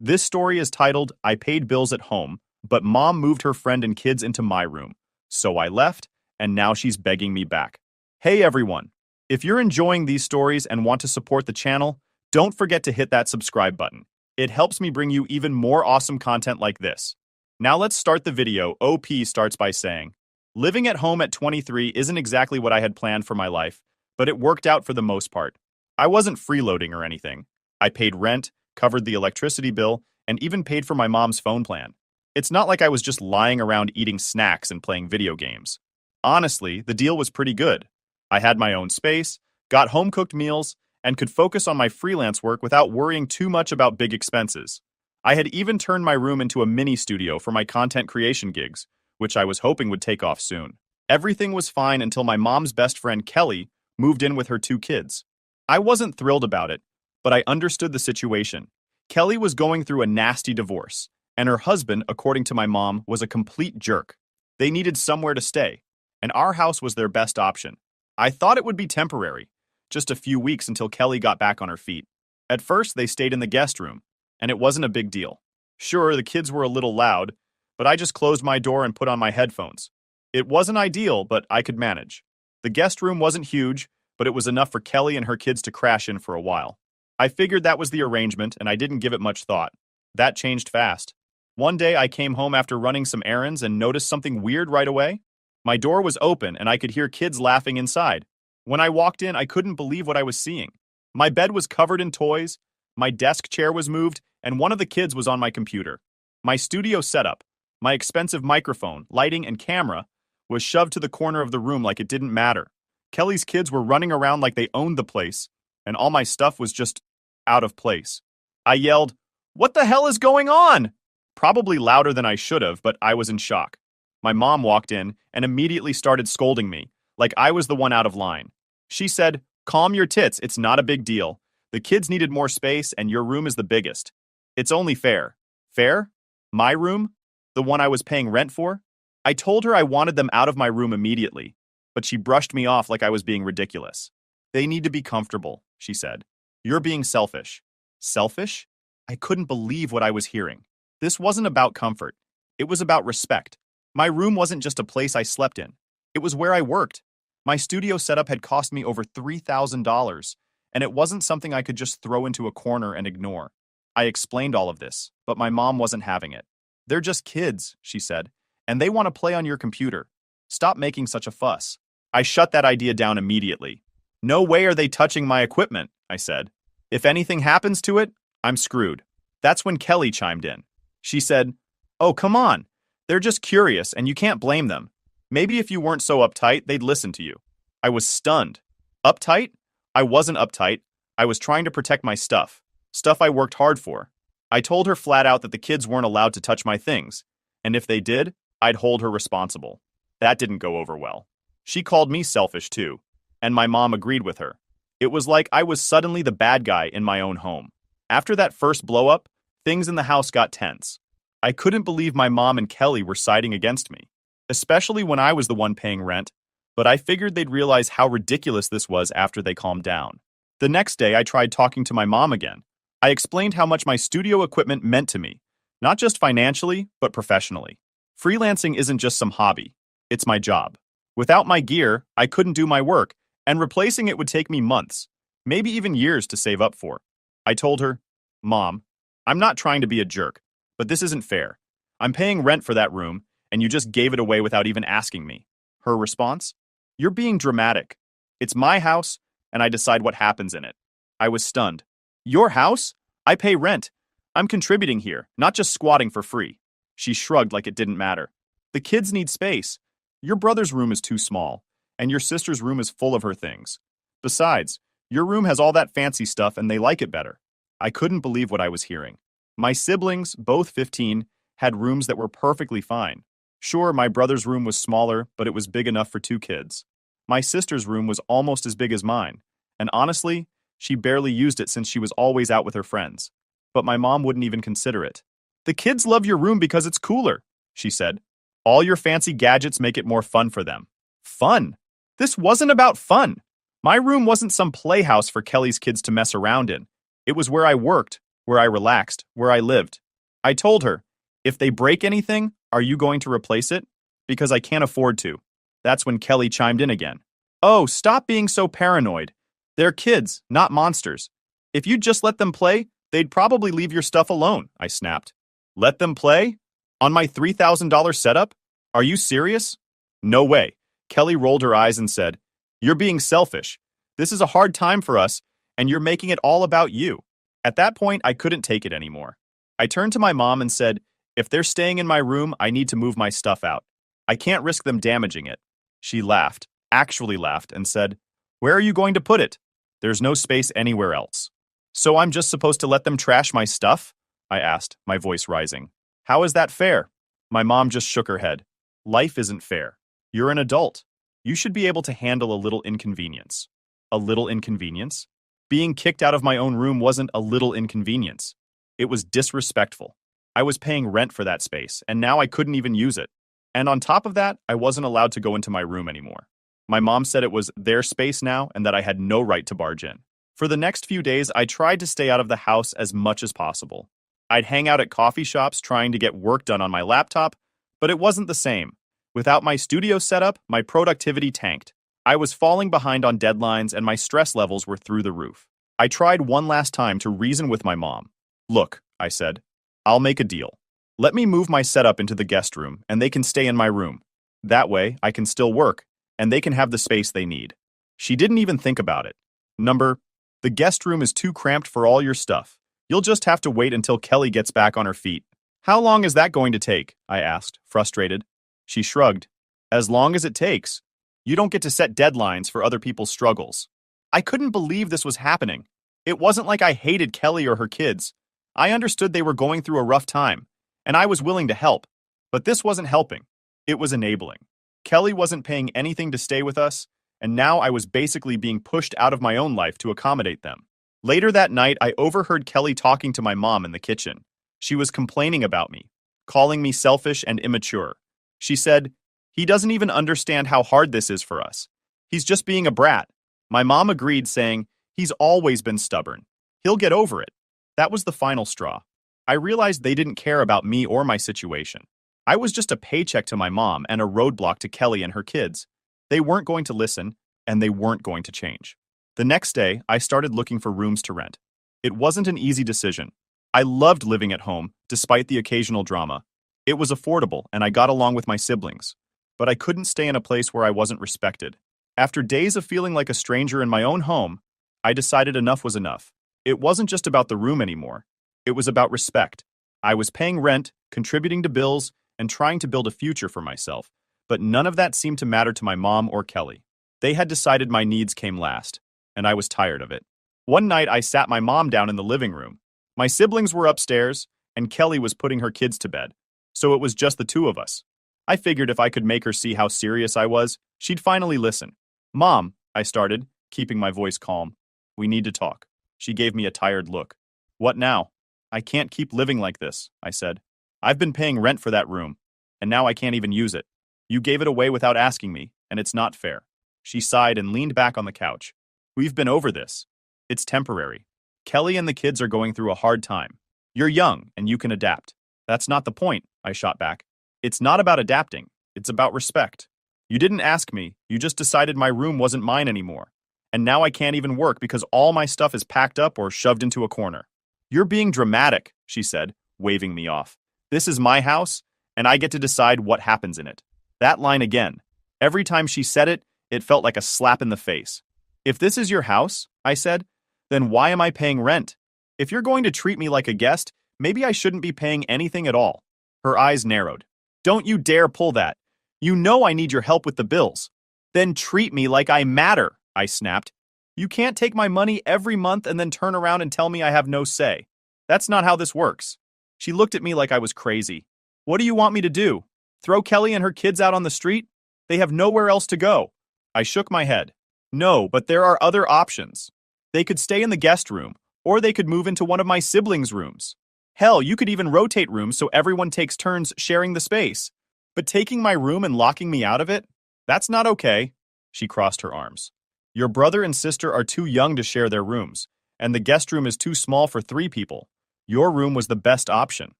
This story is titled, I Paid Bills at Home, but Mom moved her friend and kids into my room. So I left, and now she's begging me back. Hey everyone! If you're enjoying these stories and want to support the channel, don't forget to hit that subscribe button. It helps me bring you even more awesome content like this. Now let's start the video. OP starts by saying, living at home at 23 isn't exactly what I had planned for my life, but it worked out for the most part. I wasn't freeloading or anything. I paid rent, covered the electricity bill, and even paid for my mom's phone plan. It's not like I was just lying around eating snacks and playing video games. Honestly, the deal was pretty good. I had my own space, got home-cooked meals, and could focus on my freelance work without worrying too much about big expenses. I had even turned my room into a mini studio for my content creation gigs, which I was hoping would take off soon. Everything was fine until my mom's best friend Kelly moved in with her 2 kids. I wasn't thrilled about it, but I understood the situation. Kelly was going through a nasty divorce, and her husband, according to my mom, was a complete jerk. They needed somewhere to stay, and our house was their best option. I thought it would be temporary, just a few weeks until Kelly got back on her feet. At first, they stayed in the guest room, and it wasn't a big deal. Sure, the kids were a little loud, but I just closed my door and put on my headphones. It wasn't ideal, but I could manage. The guest room wasn't huge, but it was enough for Kelly and her kids to crash in for a while. I figured that was the arrangement, and I didn't give it much thought. That changed fast. One day, I came home after running some errands and noticed something weird right away. My door was open, and I could hear kids laughing inside. When I walked in, I couldn't believe what I was seeing. My bed was covered in toys, my desk chair was moved, and one of the kids was on my computer. My studio setup, my expensive microphone, lighting, and camera was shoved to the corner of the room like it didn't matter. Kelly's kids were running around like they owned the place, and all my stuff was just out of place. I yelled, "What the hell is going on?" Probably louder than I should have, but I was in shock. My mom walked in and immediately started scolding me, like I was the one out of line. She said, "Calm your tits, it's not a big deal. The kids needed more space and your room is the biggest. It's only fair." Fair? My room? The one I was paying rent for? I told her I wanted them out of my room immediately, but she brushed me off like I was being ridiculous. "They need to be comfortable," she said. "You're being selfish." Selfish? I couldn't believe what I was hearing. This wasn't about comfort. It was about respect. My room wasn't just a place I slept in. It was where I worked. My studio setup had cost me over $3,000, and it wasn't something I could just throw into a corner and ignore. I explained all of this, but my mom wasn't having it. "They're just kids," she said, "and they want to play on your computer. Stop making such a fuss." I shut that idea down immediately. "No way are they touching my equipment," I said. "If anything happens to it, I'm screwed." That's when Kelly chimed in. She said, "Oh, come on. They're just curious, and you can't blame them. Maybe if you weren't so uptight, they'd listen to you." I was stunned. Uptight? I wasn't uptight. I was trying to protect my stuff. Stuff I worked hard for. I told her flat out that the kids weren't allowed to touch my things, and if they did, I'd hold her responsible. That didn't go over well. She called me selfish too, and my mom agreed with her. It was like I was suddenly the bad guy in my own home. After that first blow-up, things in the house got tense. I couldn't believe my mom and Kelly were siding against me, especially when I was the one paying rent, but I figured they'd realize how ridiculous this was after they calmed down. The next day, I tried talking to my mom again. I explained how much my studio equipment meant to me, not just financially, but professionally. Freelancing isn't just some hobby, it's my job. Without my gear, I couldn't do my work, and replacing it would take me months, maybe even years to save up for. I told her, "Mom, I'm not trying to be a jerk, but this isn't fair. I'm paying rent for that room, and you just gave it away without even asking me." Her response? "You're being dramatic. It's my house, and I decide what happens in it." I was stunned. "Your house? I pay rent. I'm contributing here, not just squatting for free." She shrugged like it didn't matter. "The kids need space. Your brother's room is too small, and your sister's room is full of her things. Besides, your room has all that fancy stuff and they like it better." I couldn't believe what I was hearing. My siblings, both 15, had rooms that were perfectly fine. Sure, my brother's room was smaller, but it was big enough for 2 kids. My sister's room was almost as big as mine, and honestly, she barely used it since she was always out with her friends. But my mom wouldn't even consider it. "The kids love your room because it's cooler," she said. "All your fancy gadgets make it more fun for them." Fun? This wasn't about fun. My room wasn't some playhouse for Kelly's kids to mess around in. It was where I worked, where I relaxed, where I lived. I told her, if they break anything, are you going to replace it? Because I can't afford to. That's when Kelly chimed in again. Oh, stop being so paranoid. They're kids, not monsters. If you'd just let them play, they'd probably leave your stuff alone, I snapped. Let them play? On my $3,000 setup? Are you serious? No way. Kelly rolled her eyes and said, You're being selfish. This is a hard time for us, and you're making it all about you. At that point, I couldn't take it anymore. I turned to my mom and said, If they're staying in my room, I need to move my stuff out. I can't risk them damaging it. She laughed, actually laughed, and said, Where are you going to put it? There's no space anywhere else. So I'm just supposed to let them trash my stuff? I asked, my voice rising. How is that fair? My mom just shook her head. Life isn't fair. You're an adult. You should be able to handle a little inconvenience. A little inconvenience? Being kicked out of my own room wasn't a little inconvenience. It was disrespectful. I was paying rent for that space, and now I couldn't even use it. And on top of that, I wasn't allowed to go into my room anymore. My mom said it was their space now and that I had no right to barge in. For the next few days, I tried to stay out of the house as much as possible. I'd hang out at coffee shops trying to get work done on my laptop, but it wasn't the same. Without my studio setup, my productivity tanked. I was falling behind on deadlines and my stress levels were through the roof. I tried one last time to reason with my mom. Look, I said, I'll make a deal. Let me move my setup into the guest room and they can stay in my room. That way, I can still work and they can have the space they need. She didn't even think about it. The guest room is too cramped for all your stuff. You'll just have to wait until Kelly gets back on her feet. How long is that going to take? I asked, frustrated. She shrugged. As long as it takes. You don't get to set deadlines for other people's struggles. I couldn't believe this was happening. It wasn't like I hated Kelly or her kids. I understood they were going through a rough time, and I was willing to help. But this wasn't helping. It was enabling. Kelly wasn't paying anything to stay with us, and now I was basically being pushed out of my own life to accommodate them. Later that night, I overheard Kelly talking to my mom in the kitchen. She was complaining about me, calling me selfish and immature. She said, He doesn't even understand how hard this is for us. He's just being a brat. My mom agreed, saying, He's always been stubborn. He'll get over it. That was the final straw. I realized they didn't care about me or my situation. I was just a paycheck to my mom and a roadblock to Kelly and her kids. They weren't going to listen, and they weren't going to change. The next day, I started looking for rooms to rent. It wasn't an easy decision. I loved living at home, despite the occasional drama. It was affordable, and I got along with my siblings. But I couldn't stay in a place where I wasn't respected. After days of feeling like a stranger in my own home, I decided enough was enough. It wasn't just about the room anymore. It was about respect. I was paying rent, contributing to bills, and trying to build a future for myself. But none of that seemed to matter to my mom or Kelly. They had decided my needs came last, and I was tired of it. One night, I sat my mom down in the living room. My siblings were upstairs, and Kelly was putting her kids to bed. So it was just the two of us. I figured if I could make her see how serious I was, she'd finally listen. Mom, I started, keeping my voice calm. We need to talk. She gave me a tired look. What now? I can't keep living like this, I said. I've been paying rent for that room, and now I can't even use it. You gave it away without asking me, and it's not fair. She sighed and leaned back on the couch. We've been over this. It's temporary. Kelly and the kids are going through a hard time. You're young, and you can adapt. That's not the point, I shot back. It's not about adapting. It's about respect. You didn't ask me. You just decided my room wasn't mine anymore. And now I can't even work because all my stuff is packed up or shoved into a corner. You're being dramatic, she said, waving me off. This is my house, and I get to decide what happens in it. That line again. Every time she said it, it felt like a slap in the face. If this is your house, I said, then why am I paying rent? If you're going to treat me like a guest, maybe I shouldn't be paying anything at all. Her eyes narrowed. Don't you dare pull that. You know I need your help with the bills. Then treat me like I matter, I snapped. You can't take my money every month and then turn around and tell me I have no say. That's not how this works. She looked at me like I was crazy. What do you want me to do? Throw Kelly and her kids out on the street? They have nowhere else to go. I shook my head. No, but there are other options. They could stay in the guest room, or they could move into one of my siblings' rooms. Hell, you could even rotate rooms so everyone takes turns sharing the space. But taking my room and locking me out of it? That's not okay. She crossed her arms. Your brother and sister are too young to share their rooms, and the guest room is too small for 3 people. Your room was the best option.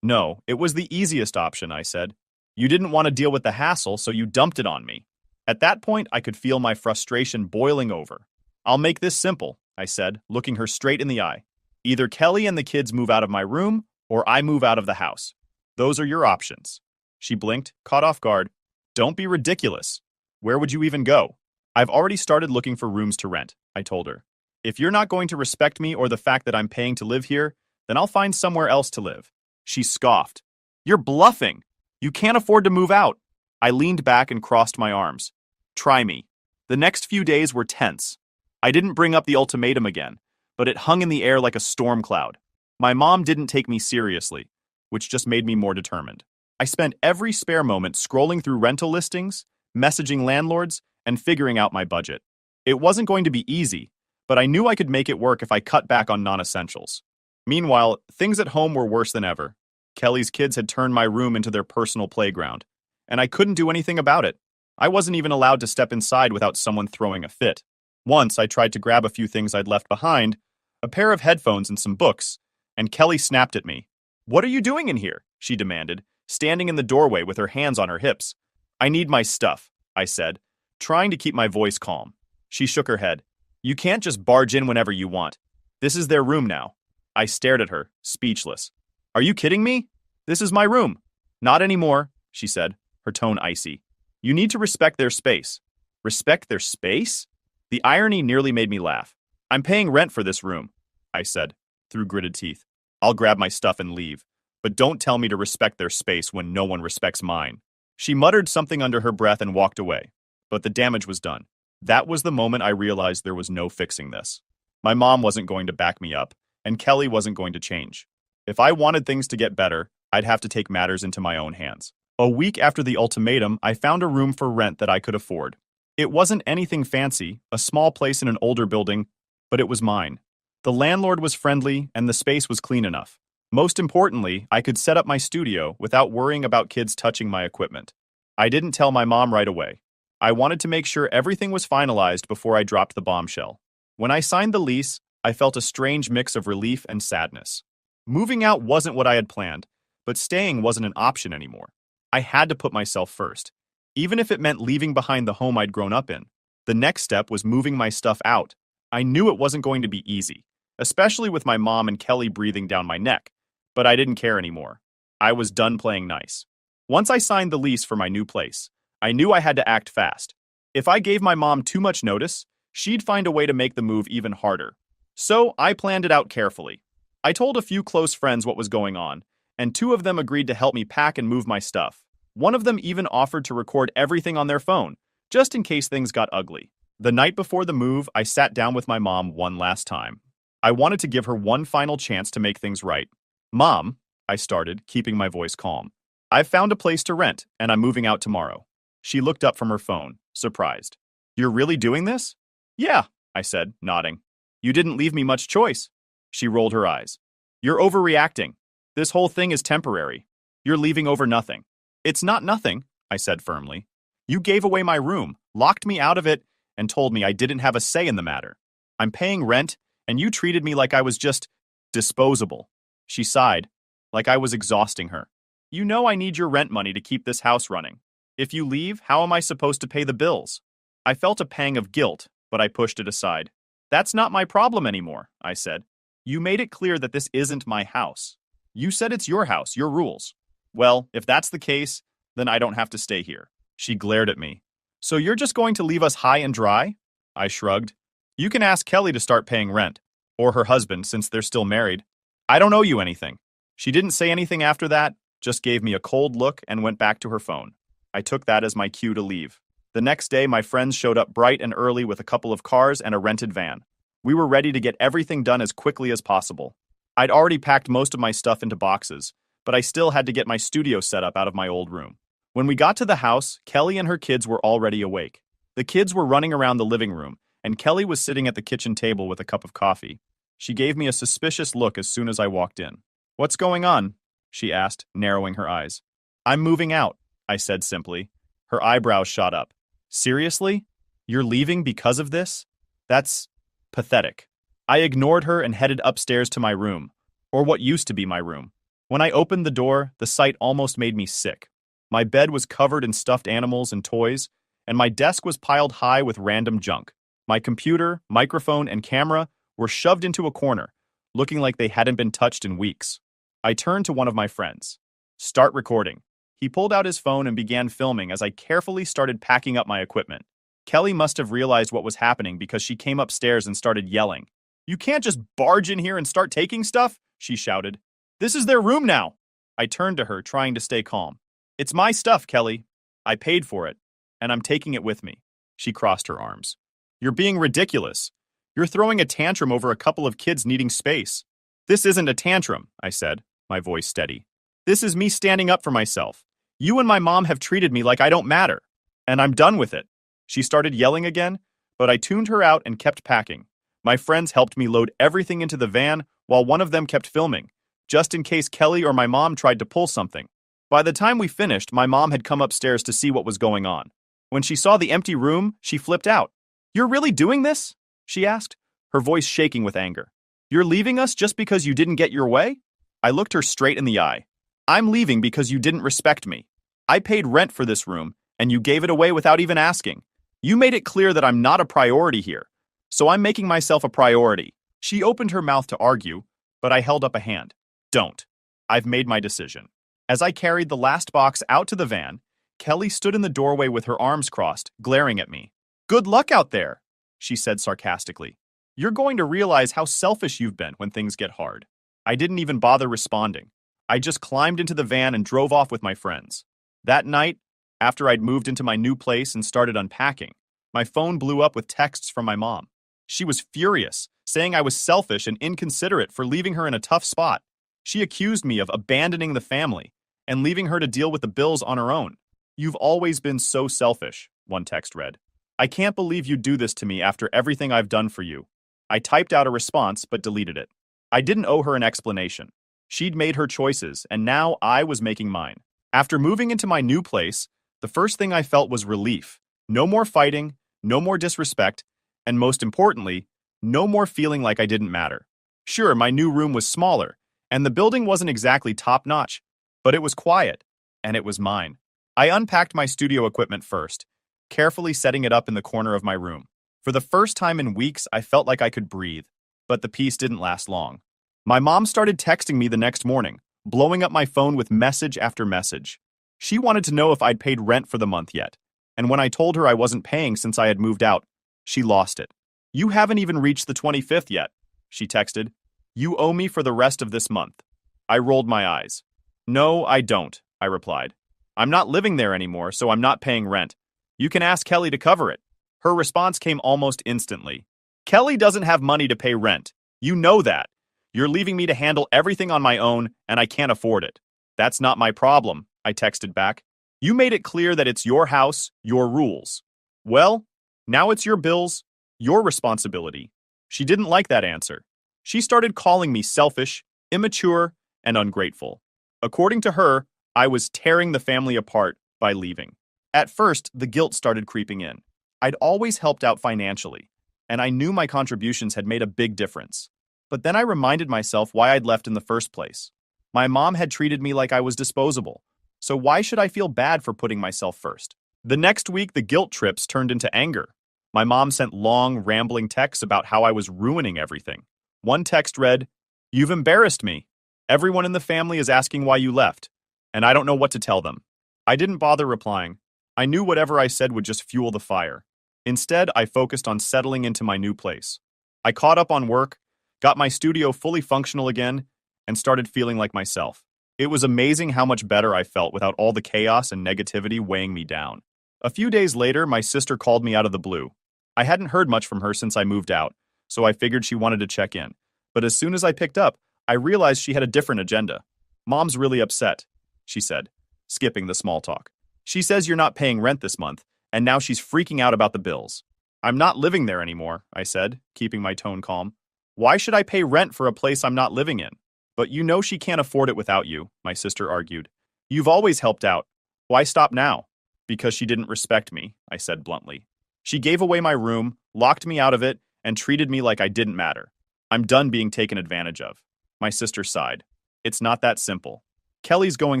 No, it was the easiest option, I said. You didn't want to deal with the hassle, so you dumped it on me. At that point, I could feel my frustration boiling over. I'll make this simple, I said, looking her straight in the eye. Either Kelly and the kids move out of my room, or I move out of the house. Those are your options. She blinked, caught off guard. Don't be ridiculous. Where would you even go? I've already started looking for rooms to rent, I told her. If you're not going to respect me or the fact that I'm paying to live here, then I'll find somewhere else to live. She scoffed. You're bluffing. You can't afford to move out. I leaned back and crossed my arms. Try me. The next few days were tense. I didn't bring up the ultimatum again, but it hung in the air like a storm cloud. My mom didn't take me seriously, which just made me more determined. I spent every spare moment scrolling through rental listings, messaging landlords, and figuring out my budget. It wasn't going to be easy, but I knew I could make it work if I cut back on non-essentials. Meanwhile, things at home were worse than ever. Kelly's kids had turned my room into their personal playground, and I couldn't do anything about it. I wasn't even allowed to step inside without someone throwing a fit. Once I tried to grab a few things I'd left behind, a pair of headphones and some books, and Kelly snapped at me. What are you doing in here? She demanded, standing in the doorway with her hands on her hips. I need my stuff, I said, trying to keep my voice calm. She shook her head. You can't just barge in whenever you want. This is their room now. I stared at her, speechless. Are you kidding me? This is my room. Not anymore, she said, her tone icy. You need to respect their space. Respect their space? The irony nearly made me laugh. I'm paying rent for this room, I said, through gritted teeth. I'll grab my stuff and leave, but don't tell me to respect their space when no one respects mine. She muttered something under her breath and walked away, but the damage was done. That was the moment I realized there was no fixing this. My mom wasn't going to back me up, and Kelly wasn't going to change. If I wanted things to get better, I'd have to take matters into my own hands. A week after the ultimatum, I found a room for rent that I could afford. It wasn't anything fancy, a small place in an older building, but it was mine. The landlord was friendly, and the space was clean enough. Most importantly, I could set up my studio without worrying about kids touching my equipment. I didn't tell my mom right away. I wanted to make sure everything was finalized before I dropped the bombshell. When I signed the lease, I felt a strange mix of relief and sadness. Moving out wasn't what I had planned, but staying wasn't an option anymore. I had to put myself first, even if it meant leaving behind the home I'd grown up in. The next step was moving my stuff out. I knew it wasn't going to be easy, especially with my mom and Kelly breathing down my neck, but I didn't care anymore. I was done playing nice. Once I signed the lease for my new place, I knew I had to act fast. If I gave my mom too much notice, she'd find a way to make the move even harder. So I planned it out carefully. I told a few close friends what was going on, and 2 of them agreed to help me pack and move my stuff. One of them even offered to record everything on their phone, just in case things got ugly. The night before the move, I sat down with my mom one last time. I wanted to give her one final chance to make things right. Mom, I started, keeping my voice calm. I've found a place to rent, and I'm moving out tomorrow. She looked up from her phone, surprised. You're really doing this? Yeah, I said, nodding. You didn't leave me much choice. She rolled her eyes. You're overreacting. This whole thing is temporary. You're leaving over nothing. It's not nothing, I said firmly. You gave away my room, locked me out of it, and told me I didn't have a say in the matter. I'm paying rent, and you treated me like I was just disposable. She sighed, like I was exhausting her. You know I need your rent money to keep this house running. If you leave, how am I supposed to pay the bills? I felt a pang of guilt, but I pushed it aside. That's not my problem anymore, I said. You made it clear that this isn't my house. You said it's your house, your rules. Well, if that's the case, then I don't have to stay here. She glared at me. So you're just going to leave us high and dry? I shrugged. You can ask Kelly to start paying rent, or her husband since they're still married. I don't owe you anything. She didn't say anything after that, just gave me a cold look and went back to her phone. I took that as my cue to leave. The next day, my friends showed up bright and early with a couple of cars and a rented van. We were ready to get everything done as quickly as possible. I'd already packed most of my stuff into boxes, but I still had to get my studio set up out of my old room. When we got to the house, Kelly and her kids were already awake. The kids were running around the living room, and Kelly was sitting at the kitchen table with a cup of coffee. She gave me a suspicious look as soon as I walked in. What's going on? She asked, narrowing her eyes. I'm moving out, I said simply. Her eyebrows shot up. Seriously? You're leaving because of this? That's pathetic. I ignored her and headed upstairs to my room. or what used to be my room. When I opened the door, the sight almost made me sick. My bed was covered in stuffed animals and toys, and my desk was piled high with random junk. My computer, microphone, and camera were shoved into a corner, looking like they hadn't been touched in weeks. I turned to one of my friends. "Start recording." He pulled out his phone and began filming as I carefully started packing up my equipment. Kelly must have realized what was happening because she came upstairs and started yelling. "You can't just barge in here and start taking stuff," she shouted. "This is their room now." I turned to her, trying to stay calm. "It's my stuff, Kelly. I paid for it, and I'm taking it with me." She crossed her arms. "You're being ridiculous. You're throwing a tantrum over a couple of kids needing space." "This isn't a tantrum," I said, my voice steady. "This is me standing up for myself. You and my mom have treated me like I don't matter, and I'm done with it." She started yelling again, but I tuned her out and kept packing. My friends helped me load everything into the van while one of them kept filming, just in case Kelly or my mom tried to pull something. By the time we finished, my mom had come upstairs to see what was going on. When she saw the empty room, she flipped out. "You're really doing this?" she asked, her voice shaking with anger. "You're leaving us just because you didn't get your way?" I looked her straight in the eye. "I'm leaving because you didn't respect me. I paid rent for this room, and you gave it away without even asking. You made it clear that I'm not a priority here, so I'm making myself a priority." She opened her mouth to argue, but I held up a hand. "Don't. I've made my decision." As I carried the last box out to the van, Kelly stood in the doorway with her arms crossed, glaring at me. "Good luck out there," she said sarcastically. "You're going to realize how selfish you've been when things get hard." I didn't even bother responding. I just climbed into the van and drove off with my friends. That night, after I'd moved into my new place and started unpacking, my phone blew up with texts from my mom. She was furious, saying I was selfish and inconsiderate for leaving her in a tough spot. She accused me of abandoning the family and leaving her to deal with the bills on her own. "You've always been so selfish," one text read. "I can't believe you'd do this to me after everything I've done for you." I typed out a response but deleted it. I didn't owe her an explanation. She'd made her choices, and now I was making mine. After moving into my new place, the first thing I felt was relief. No more fighting, no more disrespect, and most importantly, no more feeling like I didn't matter. Sure, my new room was smaller, and the building wasn't exactly top-notch, but it was quiet, and it was mine. I unpacked my studio equipment first, carefully setting it up in the corner of my room. For the first time in weeks, I felt like I could breathe, but the peace didn't last long. My mom started texting me the next morning, blowing up my phone with message after message. She wanted to know if I'd paid rent for the month yet, and when I told her I wasn't paying since I had moved out, she lost it. "You haven't even reached the 25th yet," she texted. "You owe me for the rest of this month." I rolled my eyes. "No, I don't," I replied. "I'm not living there anymore, so I'm not paying rent. You can ask Kelly to cover it." Her response came almost instantly. "Kelly doesn't have money to pay rent. You know that. You're leaving me to handle everything on my own, and I can't afford it." "That's not my problem," I texted back. "You made it clear that it's your house, your rules. Well, now it's your bills, your responsibility." She didn't like that answer. She started calling me selfish, immature, and ungrateful. According to her, I was tearing the family apart by leaving. At first, the guilt started creeping in. I'd always helped out financially, and I knew my contributions had made a big difference. But then I reminded myself why I'd left in the first place. My mom had treated me like I was disposable, so why should I feel bad for putting myself first? The next week, the guilt trips turned into anger. My mom sent long, rambling texts about how I was ruining everything. One text read, "You've embarrassed me. Everyone in the family is asking why you left, and I don't know what to tell them." I didn't bother replying. I knew whatever I said would just fuel the fire. Instead, I focused on settling into my new place. I caught up on work, got my studio fully functional again, and started feeling like myself. It was amazing how much better I felt without all the chaos and negativity weighing me down. A few days later, my sister called me out of the blue. I hadn't heard much from her since I moved out, so I figured she wanted to check in. But as soon as I picked up, I realized she had a different agenda. "Mom's really upset," she said, skipping the small talk. "She says you're not paying rent this month, and now she's freaking out about the bills." "I'm not living there anymore," I said, keeping my tone calm. "Why should I pay rent for a place I'm not living in?" "But you know she can't afford it without you," my sister argued. "You've always helped out. Why stop now?" "Because she didn't respect me," I said bluntly. "She gave away my room, locked me out of it, and treated me like I didn't matter. I'm done being taken advantage of." My sister sighed. It's not that simple. Kelly's going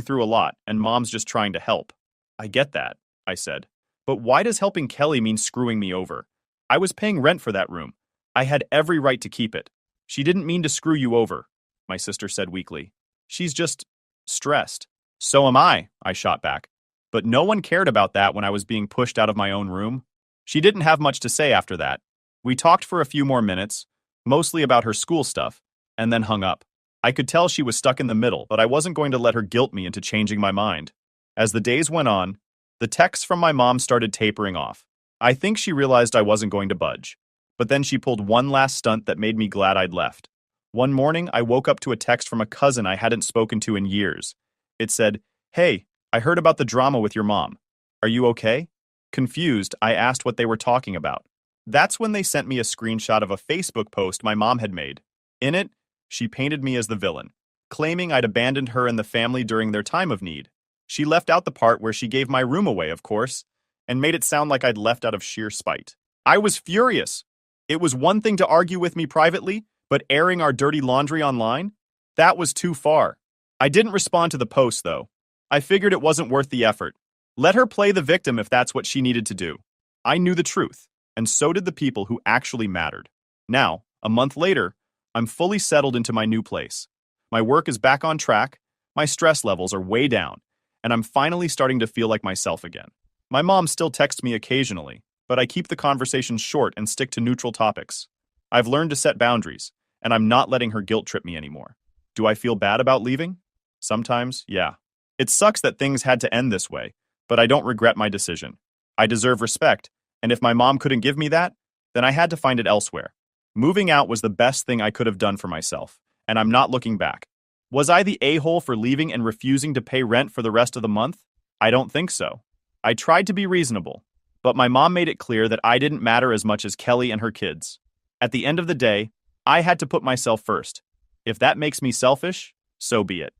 through a lot, and Mom's just trying to help. I get that, I said. But why does helping Kelly mean screwing me over? I was paying rent for that room. I had every right to keep it. She didn't mean to screw you over, my sister said weakly. She's just stressed. So am I shot back. But no one cared about that when I was being pushed out of my own room. She didn't have much to say after that. We talked for a few more minutes, mostly about her school stuff, and then hung up. I could tell she was stuck in the middle, but I wasn't going to let her guilt me into changing my mind. As the days went on, the texts from my mom started tapering off. I think she realized I wasn't going to budge. But then she pulled one last stunt that made me glad I'd left. One morning, I woke up to a text from a cousin I hadn't spoken to in years. It said, "Hey, I heard about the drama with your mom. Are you okay?" Confused, I asked what they were talking about. That's when they sent me a screenshot of a Facebook post my mom had made. In it, she painted me as the villain, claiming I'd abandoned her and the family during their time of need. She left out the part where she gave my room away, of course, and made it sound like I'd left out of sheer spite. I was furious. It was one thing to argue with me privately, but airing our dirty laundry online? That was too far. I didn't respond to the post, though. I figured it wasn't worth the effort. Let her play the victim if that's what she needed to do. I knew the truth, and so did the people who actually mattered. Now, a month later, I'm fully settled into my new place. My work is back on track, my stress levels are way down, and I'm finally starting to feel like myself again. My mom still texts me occasionally, but I keep the conversations short and stick to neutral topics. I've learned to set boundaries, and I'm not letting her guilt trip me anymore. Do I feel bad about leaving? Sometimes, yeah. It sucks that things had to end this way, but I don't regret my decision. I deserve respect, and if my mom couldn't give me that, then I had to find it elsewhere. Moving out was the best thing I could have done for myself, and I'm not looking back. Was I the a-hole for leaving and refusing to pay rent for the rest of the month? I don't think so. I tried to be reasonable, but my mom made it clear that I didn't matter as much as Kelly and her kids. At the end of the day, I had to put myself first. If that makes me selfish, so be it.